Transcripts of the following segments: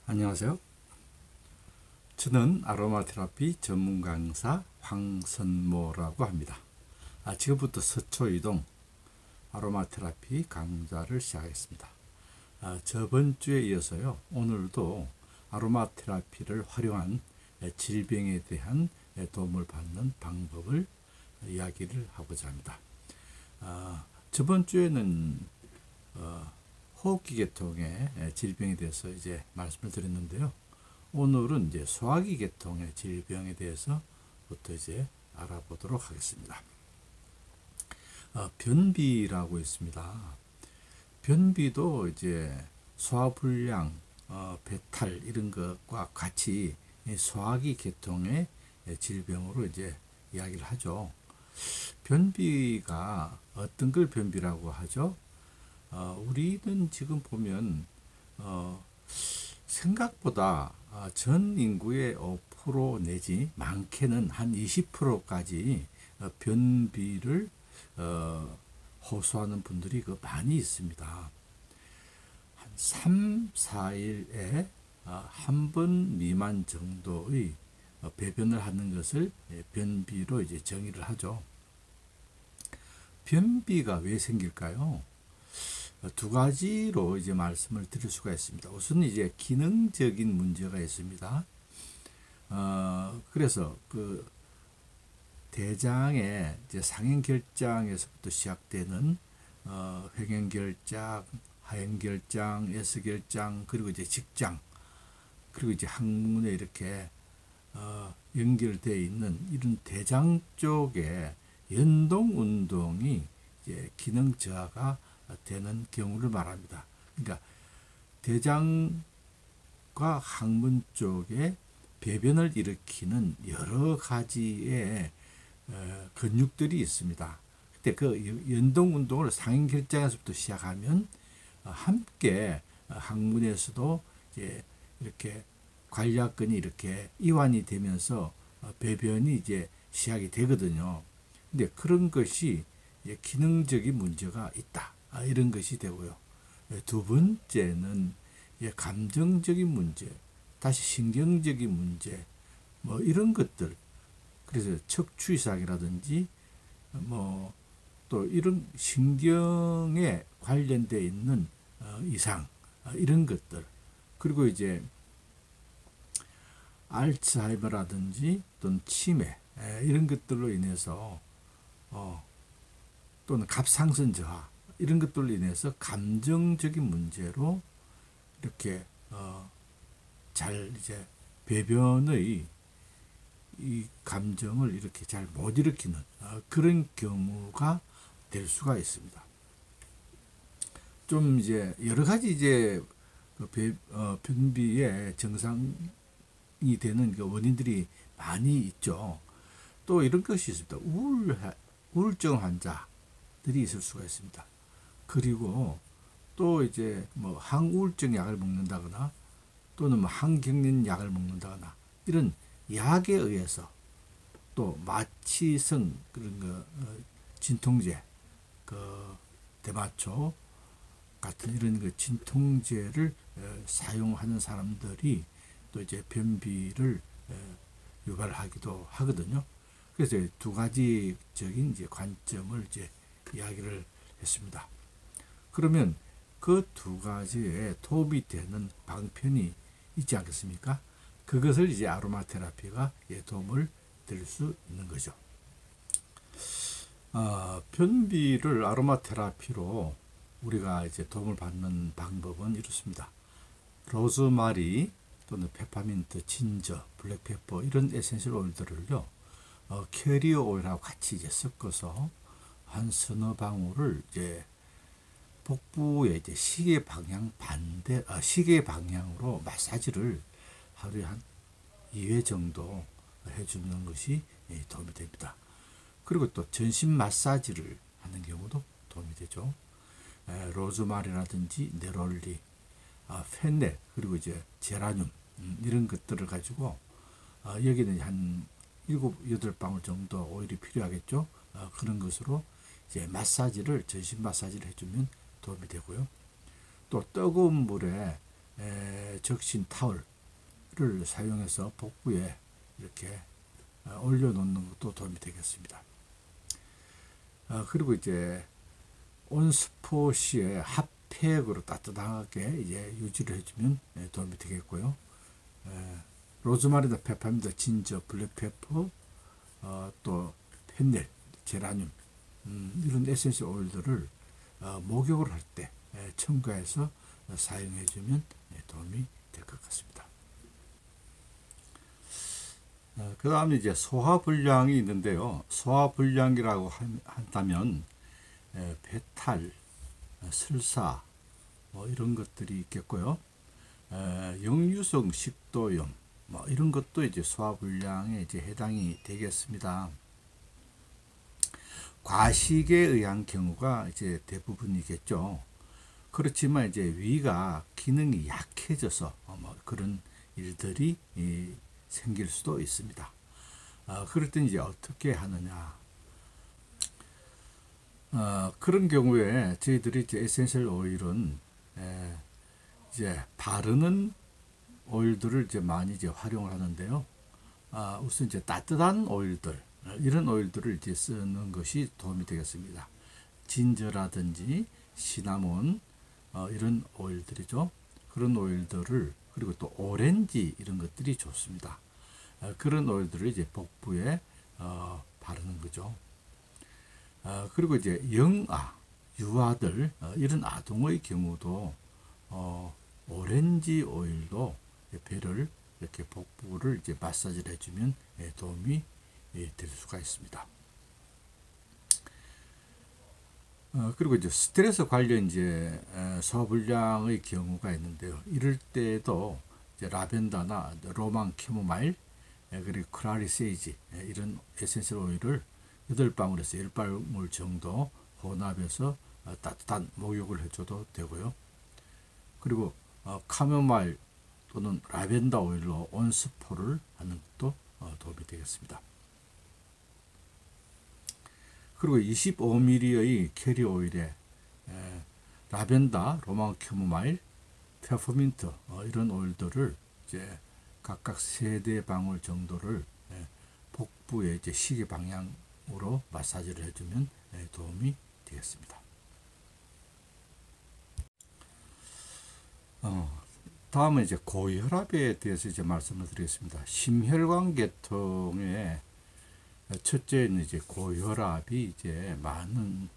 안녕하세요. 저는 아로마 테라피 전문 강사 황선모라고 합니다. 지금부터 서초이동 아로마 테라피 강좌를 시작하겠습니다. 저번 주에 이어서요. 오늘도 아로마 테라피를 활용한 질병에 대한 도움을 받는 방법을 이야기를 하고자 합니다. 저번 주에는 호흡기 계통의 질병에 대해서 이제 말씀을 드렸는데요. 오늘은 이제 소화기 계통의 질병에 대해서부터 이제 알아보도록 하겠습니다. 변비라고 있습니다. 변비도 이제 소화불량, 배탈 이런 것과 같이 소화기 계통의 질병으로 이제 이야기를 하죠. 변비가 어떤 걸 변비라고 하죠? 우리는 지금 보면 생각보다 전 인구의 5% 내지 많게는 한 20%까지 변비를 호소하는 분들이 많이 있습니다. 한 3, 4일에 한 번 미만 정도의 배변을 하는 것을 변비로 이제 정의를 하죠. 변비가 왜 생길까요? 두 가지로 이제 말씀을 드릴 수가 있습니다. 우선 이제 기능적인 문제가 있습니다. 그래서 그 대장의 이제 상행결장에서부터 시작되는 회행결장, 하행결장, S결장, 그리고 이제 직장, 그리고 이제 항문에 이렇게 연결되어 있는 이런 대장 쪽에 연동 운동이 이제 기능 저하가 되는 경우를 말합니다. 그러니까 대장과 항문 쪽에 배변을 일으키는 여러 가지의 근육들이 있습니다. 그때 그 연동 운동을 상행결장에서부터 시작하면 함께 항문에서도 이제 이렇게 관략근이 이렇게 이완이 되면서 배변이 이제 시작이 되거든요. 근데 그런 것이 기능적인 문제가 있다. 이런 것이 되고요. 두 번째는 감정적인 문제, 다시 신경적인 문제, 뭐 이런 것들. 그래서 척추 이상이라든지 뭐 또 이런 신경에 관련되어 있는 이상, 이런 것들. 그리고 이제 알츠하이머라든지 또는 치매 이런 것들로 인해서 또는 갑상선 저하 이런 것들로 인해서 감정적인 문제로 이렇게 잘 이제 배변의 이 감정을 이렇게 잘 못 일으키는 그런 경우가 될 수가 있습니다. 좀 이제 여러 가지 이제 변비의 증상이 되는 그 원인들이 많이 있죠. 또 이런 것이 있습니다. 우울증 환자들이 있을 수가 있습니다. 그리고 또 이제 뭐 항우울증 약을 먹는다거나 또는 뭐 항경련 약을 먹는다거나 이런 약에 의해서 또 마취성 그런 거 진통제, 그 대마초 같은 이런 그 진통제를 사용하는 사람들이 또 이제 변비를 유발하기도 하거든요. 그래서 두 가지적인 이제 관점을 이제 이야기를 했습니다. 그러면 그 두 가지에 도움이 되는 방편이 있지 않겠습니까? 그것을 이제 아로마 테라피가 도움을 드릴 수 있는 거죠. 변비를 아로마 테라피로 우리가 이제 도움을 받는 방법은 이렇습니다. 로즈마리 또는 페퍼민트, 진저, 블랙페퍼 이런 에센셜 오일들을요, 캐리어 오일하고 같이 이제 섞어서 한 서너 방울을 이제 복부의 이제 시계 방향으로 마사지를 하루에 한 2회 정도 해주는 것이 도움이 됩니다. 그리고 또 전신 마사지를 하는 경우도 도움이 되죠. 로즈마리라든지 네롤리, 펜넬, 그리고 이제 제라늄 이런 것들을 가지고 여기는 한 7, 8방울 정도 오일이 필요하겠죠. 그런 것으로 이제 전신 마사지를 해주면 도움이 되고요. 또 뜨거운 물에 적신 타월을 사용해서 복부에 이렇게 올려놓는 것도 도움이 되겠습니다. 그리고 이제 온스포 시에 핫팩으로 따뜻하게 이제 유지를 해주면 도움이 되겠고요. 로즈마리나 페퍼민트, 진저, 블랙페퍼, 또 펜넬, 제라늄 이런 에센셜 오일들을 목욕을 할 때 첨가해서 사용해주면 도움이 될 것 같습니다. 그 다음에 이제 소화불량이 있는데요. 소화불량이라고 한다면 배탈, 설사 뭐 이런 것들이 있겠고요. 역류성 식도염 뭐 이런 것도 이제 소화불량에 이제 해당이 되겠습니다. 과식에 의한 경우가 이제 대부분이겠죠. 그렇지만 이제 위가 기능이 약해져서 뭐 그런 일들이 생길 수도 있습니다. 그럴 때 이제 어떻게 하느냐? 그런 경우에 저희들이 이제 에센셜 오일은 이제 바르는 오일들을 이제 많이 이제 활용을 하는데요. 우선 이제 따뜻한 오일들, 이런 오일들을 이제 쓰는 것이 도움이 되겠습니다. 진저라든지 시나몬, 이런 오일들이죠. 그런 오일들을, 그리고 또 오렌지 이런 것들이 좋습니다. 그런 오일들을 이제 복부에 바르는 거죠. 그리고 이제 영아, 유아들, 이런 아동의 경우도 오렌지 오일도 배를 이렇게 복부를 이제 마사지를 해주면 도움이 될 수가 있습니다. 그리고 이제 스트레스 관련 이제 소화불량의 경우가 있는데요. 이럴 때도 이제 라벤더나 로망 캐모마일, 그리고 클라리 세이지 이런 에센셜 오일을 8방울에서 10방울 정도 혼합해서 따뜻한 목욕을 해줘도 되고요. 그리고 카모마일 또는 라벤더 오일로 온스포를 하는 것도 도움이 되겠습니다. 그리고 25ml의 캐리 오일에 라벤더, 로망 캐모마일, 페퍼민트 이런 오일들을 이제 각각 3-4방울 정도를 복부의 이제 시계 방향으로 마사지를 해주면 도움이 되겠습니다. 다음은 이제 고혈압에 대해서 이제 말씀을 드리겠습니다. 심혈관 계통의 첫째는 이제 고혈압이 이제 많은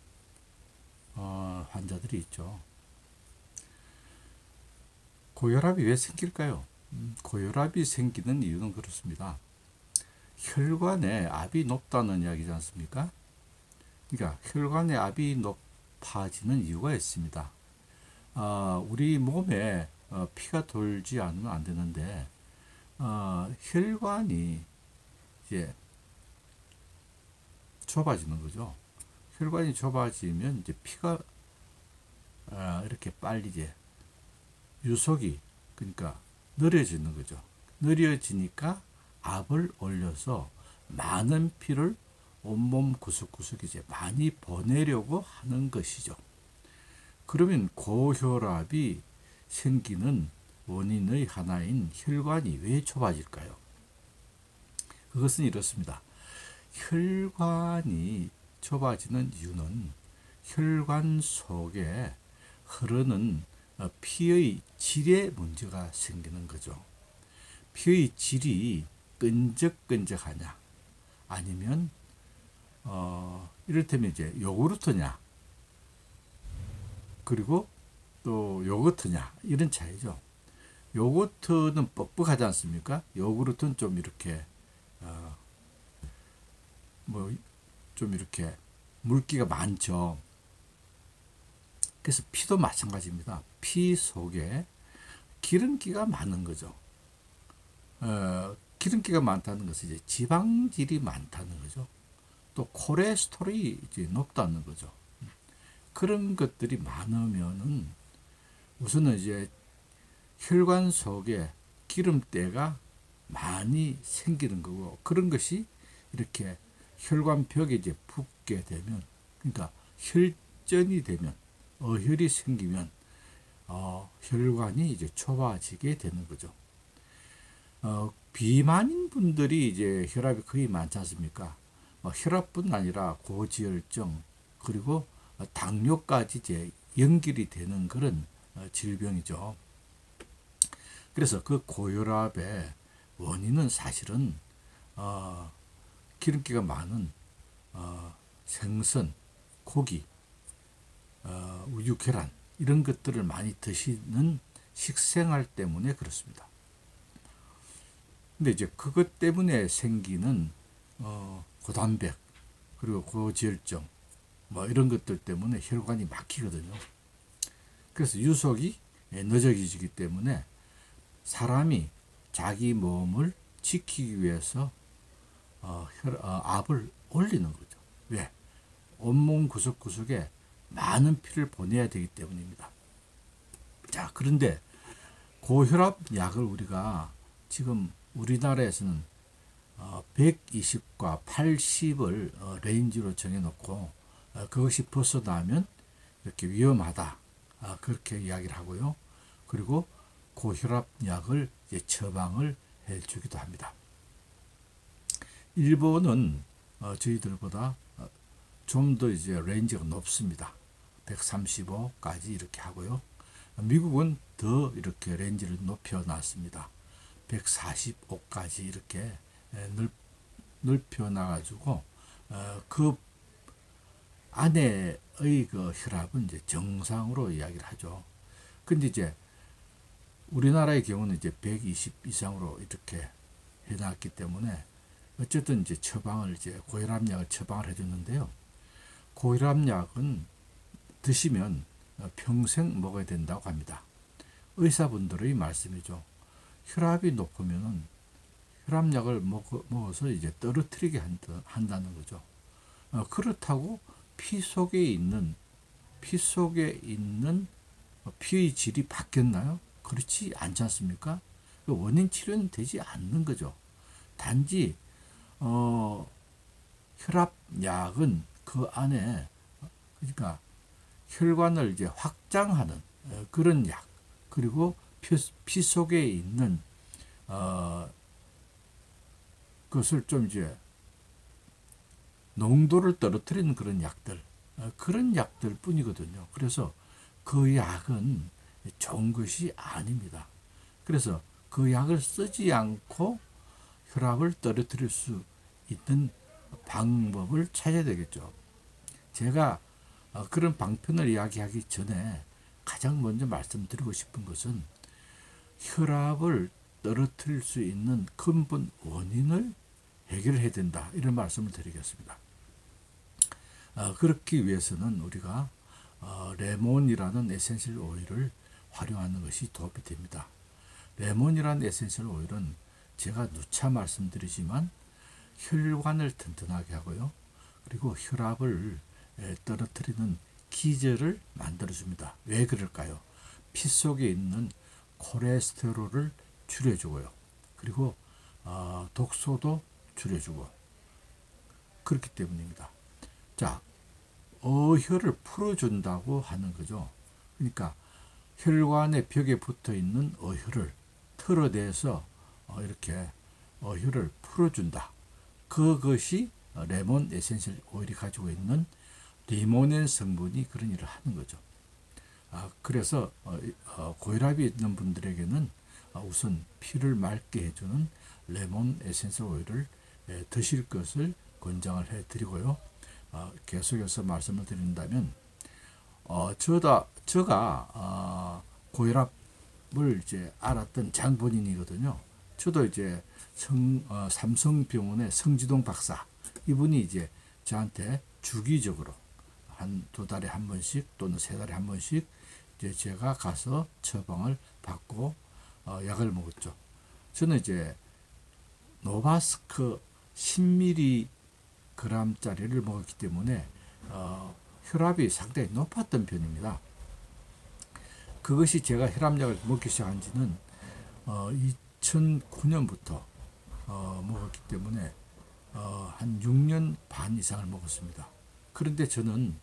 환자들이 있죠. 고혈압이 왜 생길까요? 고혈압이 생기는 이유는 그렇습니다. 혈관에 압이 높다는 이야기지 않습니까? 그러니까 혈관의 압이 높아지는 이유가 있습니다. 우리 몸에 피가 돌지 않으면 안 되는데 혈관이 이제 좁아지는 거죠. 혈관이 좁아지면 이제 피가 이렇게 빨리 이제 유속이, 그러니까 느려지는 거죠. 느려지니까 압을 올려서 많은 피를 온몸 구석구석에 이제 많이 보내려고 하는 것이죠. 그러면 고혈압이 생기는 원인의 하나인 혈관이 왜 좁아질까요? 그것은 이렇습니다. 혈관이 좁아지는 이유는 혈관 속에 흐르는 피의 질에 문제가 생기는 거죠. 피의 질이 끈적끈적하냐, 아니면 이를테면 이제 요구르트냐, 그리고 또 요거트냐, 이런 차이죠. 요거트는 뻑뻑하지 않습니까? 요구르트는 좀 이렇게 좀 이렇게 물기가 많죠. 그래서 피도 마찬가지입니다. 피 속에 기름기가 많은 거죠. 기름기가 많다는 것은 이제 지방질이 많다는 거죠. 또 콜레스테롤이 이제 높다는 거죠. 그런 것들이 많으면은 우선은 이제 혈관 속에 기름때가 많이 생기는 거고, 그런 것이 이렇게 혈관벽에 이제 붙게 되면, 그러니까 혈전이 되면, 어혈이 생기면 혈관이 이제 좁아지게 되는 거죠. 비만인 분들이 이제 혈압이 거의 많지 않습니까? 혈압뿐 아니라 고지혈증 그리고 당뇨까지 이제 연결이 되는 그런 질병이죠. 그래서 그 고혈압의 원인은 사실은 기름기가 많은 생선, 고기, 우유, 계란 이런 것들을 많이 드시는 식생활 때문에 그렇습니다. 근데 이제 그것 때문에 생기는 고단백 그리고 고지혈증 뭐 이런 것들 때문에 혈관이 막히거든요. 그래서 유속이 늦어지기 때문에 사람이 자기 몸을 지키기 위해서 압을 올리는 거죠. 왜? 온몸 구석구석에 많은 피를 보내야 되기 때문입니다. 자, 그런데 고혈압 약을 우리가 지금 우리나라에서는 120과 80을 레인지로 정해놓고 그것이 벗어나면 이렇게 위험하다 그렇게 이야기를 하고요. 그리고 고혈압 약을 이제 처방을 해주기도 합니다. 일본은 저희들보다 좀 더 이제 레인지가 높습니다. 135까지 이렇게 하고요. 미국은 더 이렇게 레인지를 높여놨습니다. 145까지 이렇게 넓혀놔가지고 그 안에의 그 혈압은 이제 정상으로 이야기를 하죠. 근데 이제 우리나라의 경우는 이제 120 이상으로 이렇게 해놨기 때문에 어쨌든 이제 처방을 이제 고혈압약을 처방을 해줬는데요. 고혈압약은 드시면 평생 먹어야 된다고 합니다. 의사분들의 말씀이죠. 혈압이 높으면은 혈압약을 먹어서 이제 떨어뜨리게 한다는 거죠. 그렇다고 피 속에 있는 피의 질이 바뀌었나요? 그렇지 않지 않습니까? 원인 치료는 되지 않는 거죠. 단지 혈압약은 그 안에 그러니까 혈관을 이제 확장하는 그런 약 그리고 피 속에 있는 그것을 좀 이제 농도를 떨어뜨리는 그런 약들 뿐이거든요. 그래서 그 약은 좋은 것이 아닙니다. 그래서 그 약을 쓰지 않고 혈압을 떨어뜨릴 수 있는 방법을 찾아야 되겠죠. 제가 그런 방편을 이야기하기 전에 가장 먼저 말씀드리고 싶은 것은 혈압을 떨어뜨릴 수 있는 근본 원인을 해결해야 된다. 이런 말씀을 드리겠습니다. 그렇기 위해서는 우리가 레몬이라는 에센셜 오일을 활용하는 것이 도움이 됩니다. 레몬이라는 에센셜 오일은 제가 누차 말씀드리지만 혈관을 튼튼하게 하고요. 그리고 혈압을 떨어뜨리는 기제를 만들어줍니다. 왜 그럴까요? 피 속에 있는 콜레스테롤을 줄여주고요. 그리고 독소도 줄여주고 그렇기 때문입니다. 자, 어혈을 풀어준다고 하는 거죠. 그러니까 혈관의 벽에 붙어 있는 어혈을 털어내서 이렇게 어혈을 풀어준다. 그것이 레몬 에센셜 오일이 가지고 있는 리모넨 성분이 그런 일을 하는 거죠. 그래서 고혈압이 있는 분들에게는 우선 피를 맑게 해주는 레몬 에센셜 오일을 드실 것을 권장을 해드리고요. 계속해서 말씀을 드린다면 제가 고혈압을 이제 알았던 장본인이거든요. 저도 이제 삼성병원의 성지동 박사 이분이 이제 저한테 주기적으로 한 2달에 한 번씩 또는 3달에 한 번씩 이제 제가 가서 처방을 받고 약을 먹었죠. 저는 이제 노바스크 10mg짜리를 먹었기 때문에 혈압이 상당히 높았던 편입니다. 그것이 제가 혈압약을 먹기 시작한 지는 2009년부터 먹었기 때문에 한 6년 반 이상을 먹었습니다. 그런데 저는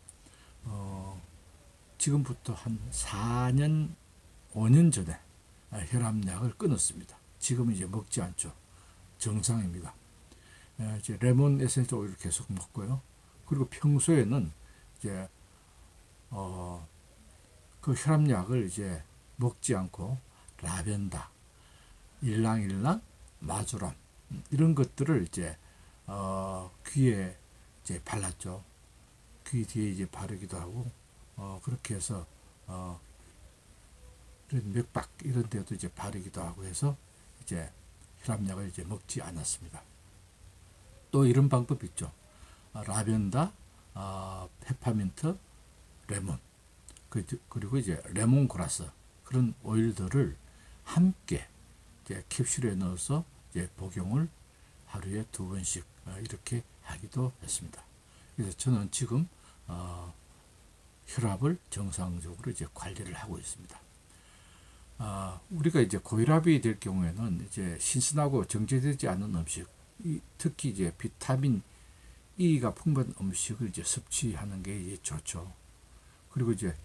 지금부터 한 4년 5년 전에 혈압약을 끊었습니다. 지금은 이제 먹지 않죠. 정상입니다. 이제 레몬 에센스 오일을 계속 먹고요. 그리고 평소에는 이제 그 혈압약을 이제 먹지 않고 라벤더, 일랑일랑, 마주람 이런 것들을 이제 귀에 이제 발랐죠. 귀 뒤에 이제 바르기도 하고 그렇게 해서 이런 맥박 이런 데도 이제 바르기도 하고 해서 이제 혈압약을 이제 먹지 않았습니다. 또 이런 방법이 있죠. 라벤더, 페퍼민트, 레몬, 그리고 이제 레몬그라스 그런 오일들을 함께 이제 캡슐에 넣어서 이제 복용을 하루에 2번씩 이렇게 하기도 했습니다. 그래서 저는 지금 혈압을 정상적으로 이제 관리를 하고 있습니다. 우리가 이제 고혈압이 될 경우에는 이제 신선하고 정제되지 않은 음식, 특히 이제 비타민 E가 풍부한 음식을 이제 섭취하는 게 이제 좋죠. 그리고 이제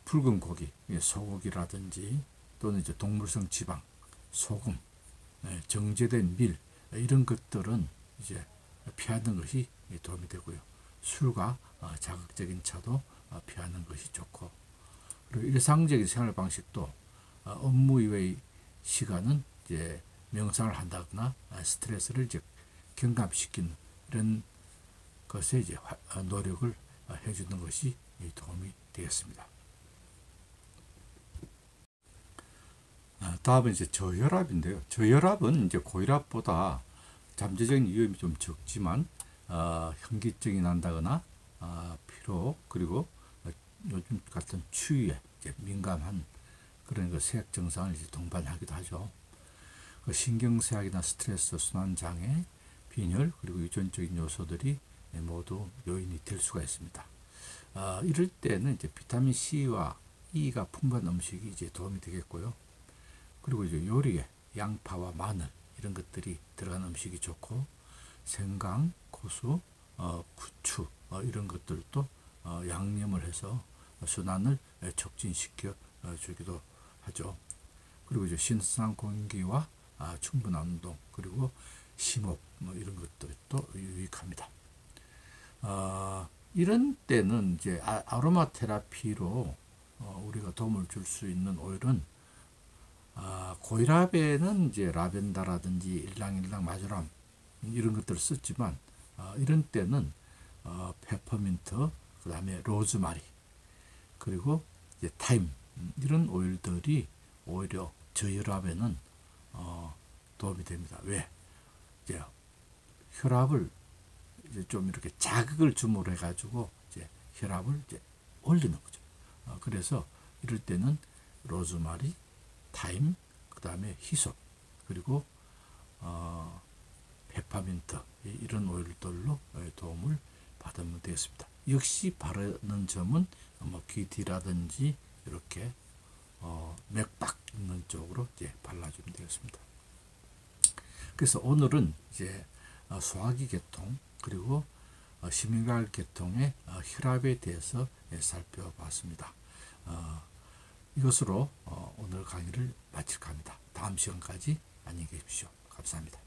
붉은 고기, 소고기라든지 또는 이제 동물성 지방, 소금, 정제된 밀 이런 것들은 이제 피하는 것이 도움이 되고요. 술과 자극적인 차도 피하는 것이 좋고, 그리고 일상적인 생활 방식도 업무 이외의 시간은 이제 명상을 한다거나 스트레스를 이제 경감시키는 이런 것에 이제 노력을 해주는 것이 도움이 되겠습니다. 다음은 이제 저혈압인데요. 저혈압은 이제 고혈압보다 잠재적인 위험이 좀 적지만 현기증이 난다거나 피로 그리고 요즘 같은 추위에 이제 민감한 그런 그 세약 증상을 이제 동반하기도 하죠. 그 신경쇠약이나 스트레스, 순환장애, 빈혈 그리고 유전적인 요소들이 모두 요인이 될 수가 있습니다. 이럴 때는 이제 비타민 C와 E가 풍부한 음식이 이제 도움이 되겠고요. 그리고 이제 요리에 양파와 마늘 이런 것들이 들어간 음식이 좋고, 생강, 고수, 부추 이런 것들도 양념을 해서 순환을 촉진시켜 주기도 하죠. 그리고 이제 신선한 공기와 충분한 운동 그리고 심호흡 이런 것들도 유익합니다. 이런 때는 이제 아로마 테라피로 우리가 도움을 줄 수 있는 오일은 고혈압에는 이제 라벤더라든지 일랑일랑, 마주람 이런 것들을 썼지만 이런 때는 페퍼민트, 그 다음에 로즈마리 그리고 이제 타임 이런 오일들이 오히려 저혈압에는 도움이 됩니다. 왜? 이제 혈압을 이제 좀 이렇게 자극을 줌으로 해가지고 이제 혈압을 이제 올리는 거죠. 그래서 이럴 때는 로즈마리, 타임, 그 다음에 히솝, 그리고 페퍼민트 이런 오일들로 도움을 받으면 되겠습니다. 역시 바르는 점은 귀 뒤라든지 이렇게 맥박 있는 쪽으로 이제 발라주면 되겠습니다. 그래서 오늘은 이제 소화기 계통 그리고 심혈관 계통의 혈압에 대해서 살펴봤습니다. 이것으로 오늘 강의를 마칠까 합니다. 다음 시간까지 안녕히 계십시오. 감사합니다.